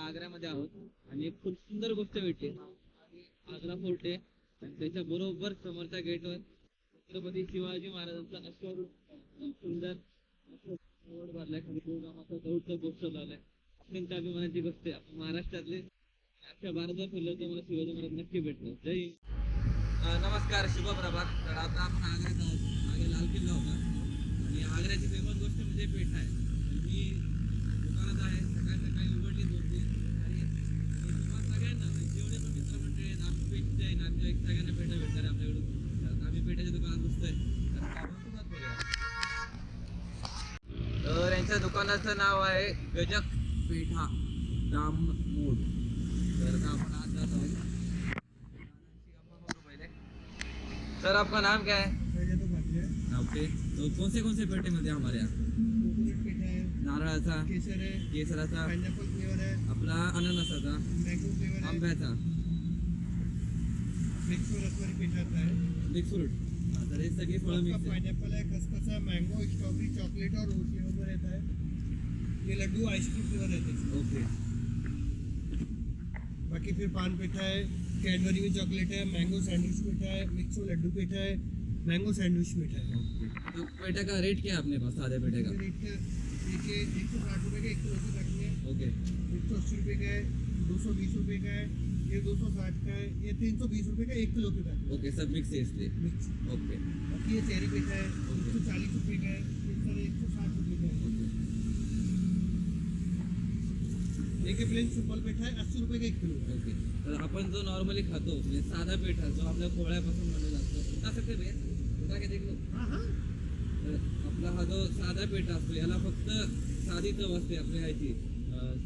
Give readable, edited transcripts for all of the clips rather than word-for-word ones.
आग्र्यामध्ये आहोत आणि एक खूप सुंदर गोष्ट भेटली. आग्रा फोर्ट आहे आणि त्याच्या बरोबर समोरच्या गेटवर छत्रपती शिवाजी महाराजांचा अश्वारूढ सुंदर रोड भरलाय. खाली गोगामाचा दौडचा पोस्टर लावलाय. अत्यंत अभिमानाची गोष्ट आहे. आपण महाराष्ट्रातले अख्ख्या भारतात फिरलं तर मला शिवाजी महाराज नक्की भेटलो. जय हिंद. नमस्कार, शुभ प्रभात. तर आता आपण आग्र्यात आहोत. मागे लाल किल्ला होता आणि आग्र्याची फेमस गोष्ट म्हणजे पेठ आहे. मी दुकानात आहे, सकाळी सकाळी उघडली होती आणि तुम्हाला सगळ्यांना जेवढे पण मित्रमंडळी आहेत, आम्ही पेठचे नातेवाईक सगळ्यांना पेठा भेटणार आहे आपल्याकडून. तर आम्ही पेठाच्या दुकानात बसतोय. तर आपण सुरुवात करूया. तर यांच्या दुकानाचं नाव आहे गजक पेठा दाम मोड. तर आपण आज जात आहोत. सर, आपका नाम क्या है? ओके, तो कौन से पेठे मिलते हैं हमारे यहाँ? नारळाचा, केसराचा, आपला अननसाचा, आंब्याचा, मिक्स फ्रूट. तर हे सगळी फळं मिक्स. पाइनएप्पल है, खसखस है, मैंगो, स्ट्रॉबेरी, चॉकलेट और रोज फ्लेवर रहता है. ये लड्डू आइसक्रीम फ्लेवर रहते हैं. ओके. बाकी फिर पान पेठा है, कैडबरी में चॉकलेट है, मैंगो सैंडविच पेठा है, मिक्सो लड्डू पेठा है, मैंगो सैंडविच पेठा है. ओके. तो पेठे का रेट क्या है अपने पास, सादे पेठे का? रेट का देखिए 160 रुपये का 1 किलो की रखनी है. ओके. 180 रुपये का है, 220 रुपये का है, ये 260 का है, ये 320 रुपये का 1 किलो की पैक. ओके, सब मिक्स है इसलिए. मिक्स. ओके. बाकी ये चेरी पेठा है, 140 रुपये का है, ये सर 160 रुपये का है. देखिए प्लेन सिंपल पेठा है 80 रुपये का 1 किलो. ओके. तर आपण जो नॉर्मली खातो म्हणजे साधा पेठा जो आपल्या पोळ्यापासून बनवला जातो, उठा सकते भैया, उठा के देख लो. तर आपला हा जो साधा पेठा असतो याला फक्त साधी चव असते आपल्या ह्याची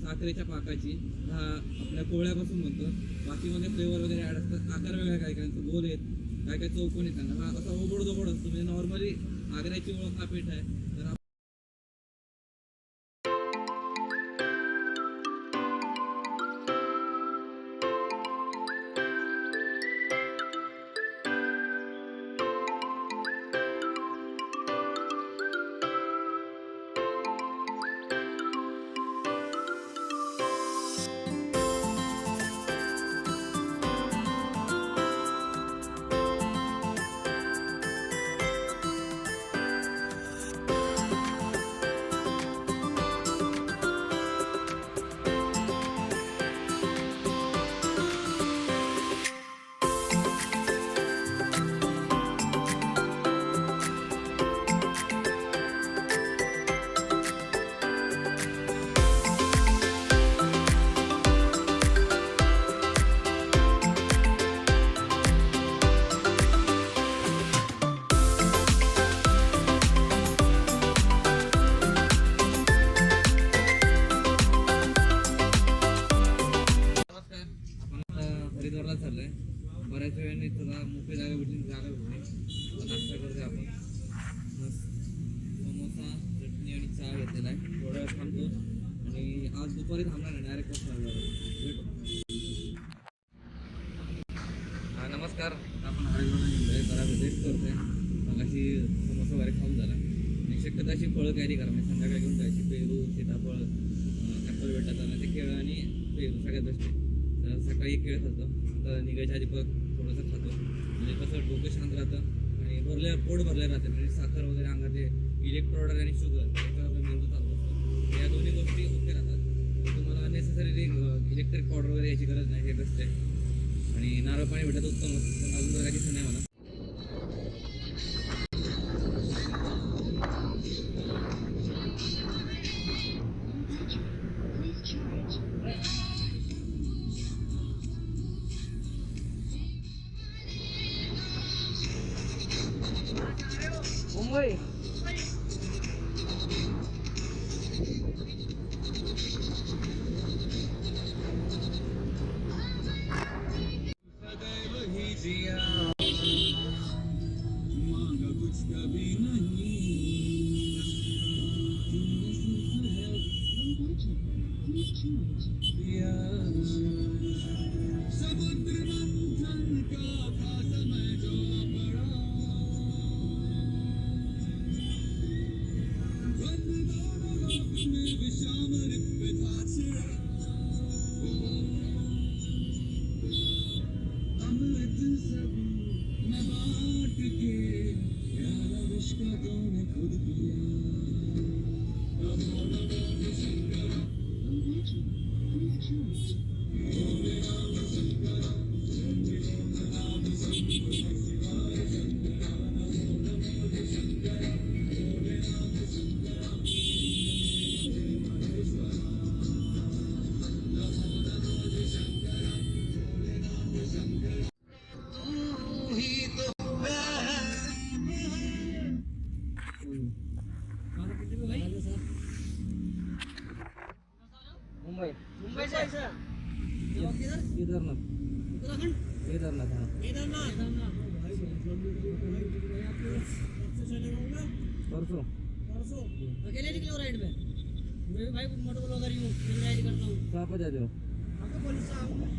साखरेच्या पाकाची. हा आपल्या पोळ्यापासून बनतो. बाकीमध्ये फ्लेवर वगैरे ॲड असतात. आकार वेगळा, काही काहींचा गोल आहेत, काय काय चौकोनी सांगा. हा असा ओबड दोबड असतो. म्हणजे नॉर्मली आग्र्याची ओळख हा पेठा आहे. तर हरिद्वारला चाललंय. बऱ्याच वेळाने तुला मोकळी जागा भेटली नाश्ता करतोय आपण. मस्त समोसा, चटणी आणि चहा घेतलेला आहे. थोडा वेळ थांबतो आणि आज दुपारी थांबणार नाही, डायरेक्ट बसणार. नमस्कार, आपण हरिद्वारला निघलोय. जरा विजिट करतोय. मग अशी समोसा वगैरे खाऊन झाला आणि शक्यता अशी फळं कॅरी करा. म्हणजे संध्याकाळी घेऊन जायची. पेरू, सीताफळ, ॲपल भेटतात आणि ते केळं आणि पेरू सगळ्यात बेस्ट आहे. तर सकाळी एक केळं खातो, आता निघायच्या आधी थोडंसं खातो. म्हणजे कसं डोकं शांत राहतं आणि पोट भरले राहते. म्हणजे साखर वगैरे अंगात इलेक्ट्रोड आणि शुगर याच्यावर आपला मेंदू चालू असतो. या दोन्ही गोष्टी ओके राहतात. तुम्हाला अननेसेसरी इलेक्ट्रिक पावडर वगैरे याची गरज नाही. हे बेस्ट आहे. आणि नारळ पाणी भेटत उत्तम असतं. अजून जरा काही नाही मला. मुंबई मुंबई मुंबई से है सर। केदारनाथ उत्तराखंड केदारनाथ हाँ केदारनाथ भाई आपसे चले होगा परसों परसों अकेले निकले हो राइड में मैं भी भाई मोटर ब्लॉगर ही हूँ मैं राइड करता हूँ कहाँ पर जाते हो आपको पुलिस से आऊँगा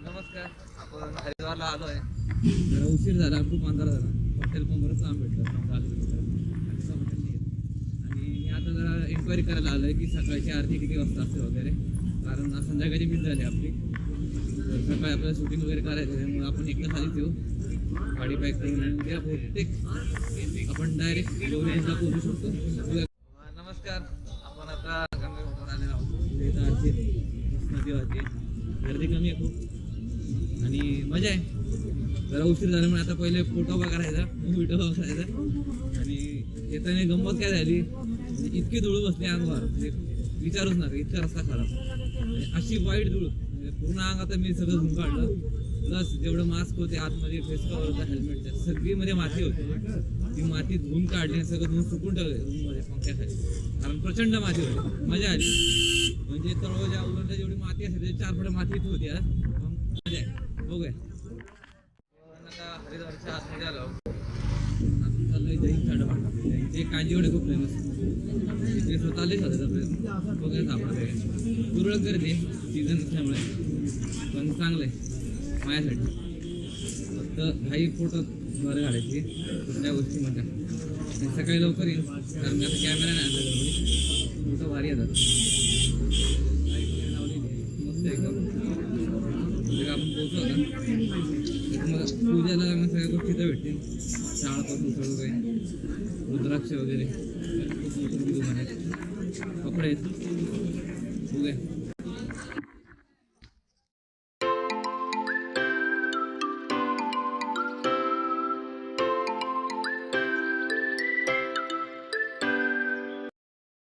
नमस्कार आपण हरिद्वारला आलो आहे जरा उशीर झाला खूप अंधार झाला हॉटेल पण बरंच लांब भेटलं 10 किलोमीटर आणि असं हॉटेल नाही आहे. आणि मी आता जरा एन्क्वायरी करायला आलो आहे की सकाळची आरती किती वाजता असते वगैरे कारण आज संध्याकाळची मिस झाली आपली तर सकाळी आपल्याला शूटिंग वगैरे करायचं आहे त्यामुळे आपण एक तास आधीच येऊ गाडी पॅक करून आणि उद्या बहुतेक आपण डायरेक्ट गोव्याला पोहोचू शकतो. नमस्कार आपण आता गंगापूर आलेलो आहोत इथं आरती नदी वाहते गर्दी कमी आहे खूप आणि मजा आहे जरा उशीर झाल्यामुळे आता पहिले फोटो करायचा व्हिडिओ करायचा आणि येताना गंमत काय झाली म्हणजे इतकी धूळ बसली अंगावर म्हणजे विचारूच नका इतका रस्ता खराब आणि अशी वाईट धूळ म्हणजे पूर्ण अंग आता मी सगळं धुवून काढलं प्लस जेवढं मास्क होते आतमध्ये फेस कव्हर होतं हेल्मेट सगळी मध्ये माती होती ती माती धुवून काढली आणि सगळं धुवून सुकून ठेवले रूममध्ये पंख्याखाली कारण प्रचंड माती होती मजा आली म्हणजे तळोजा उलटच्या जेवढी माती असेल त्याची 4 फुट मातीच होती आज मजा आहे बघूया आता हरिद्वारच्या आतमध्ये आलो अजून चाललंय जैन साडे ते कांजीवडे खूप फेमस तिथे स्वतःलाच होतं बघायला सापडत तुरळक गर्दी सीझन असल्यामुळे पण चांगलं आहे माझ्यासाठी फक्त काही फोटो बरं काढायची कुठल्या गोष्टीमध्ये आणि सकाळी लवकर येईल कारण आता कॅमेरा नाही आणला घरी फोटो भारी येतात मस्त एकदम आपण पोहोचलो आता तुम्हाला पूजेला लागणं सगळ्या गोष्टी तर भेटतील शाळापासून सगळं काही रुद्राक्ष वगैरे खूप मोठं दुकान आहे कपडे आहेत बघूया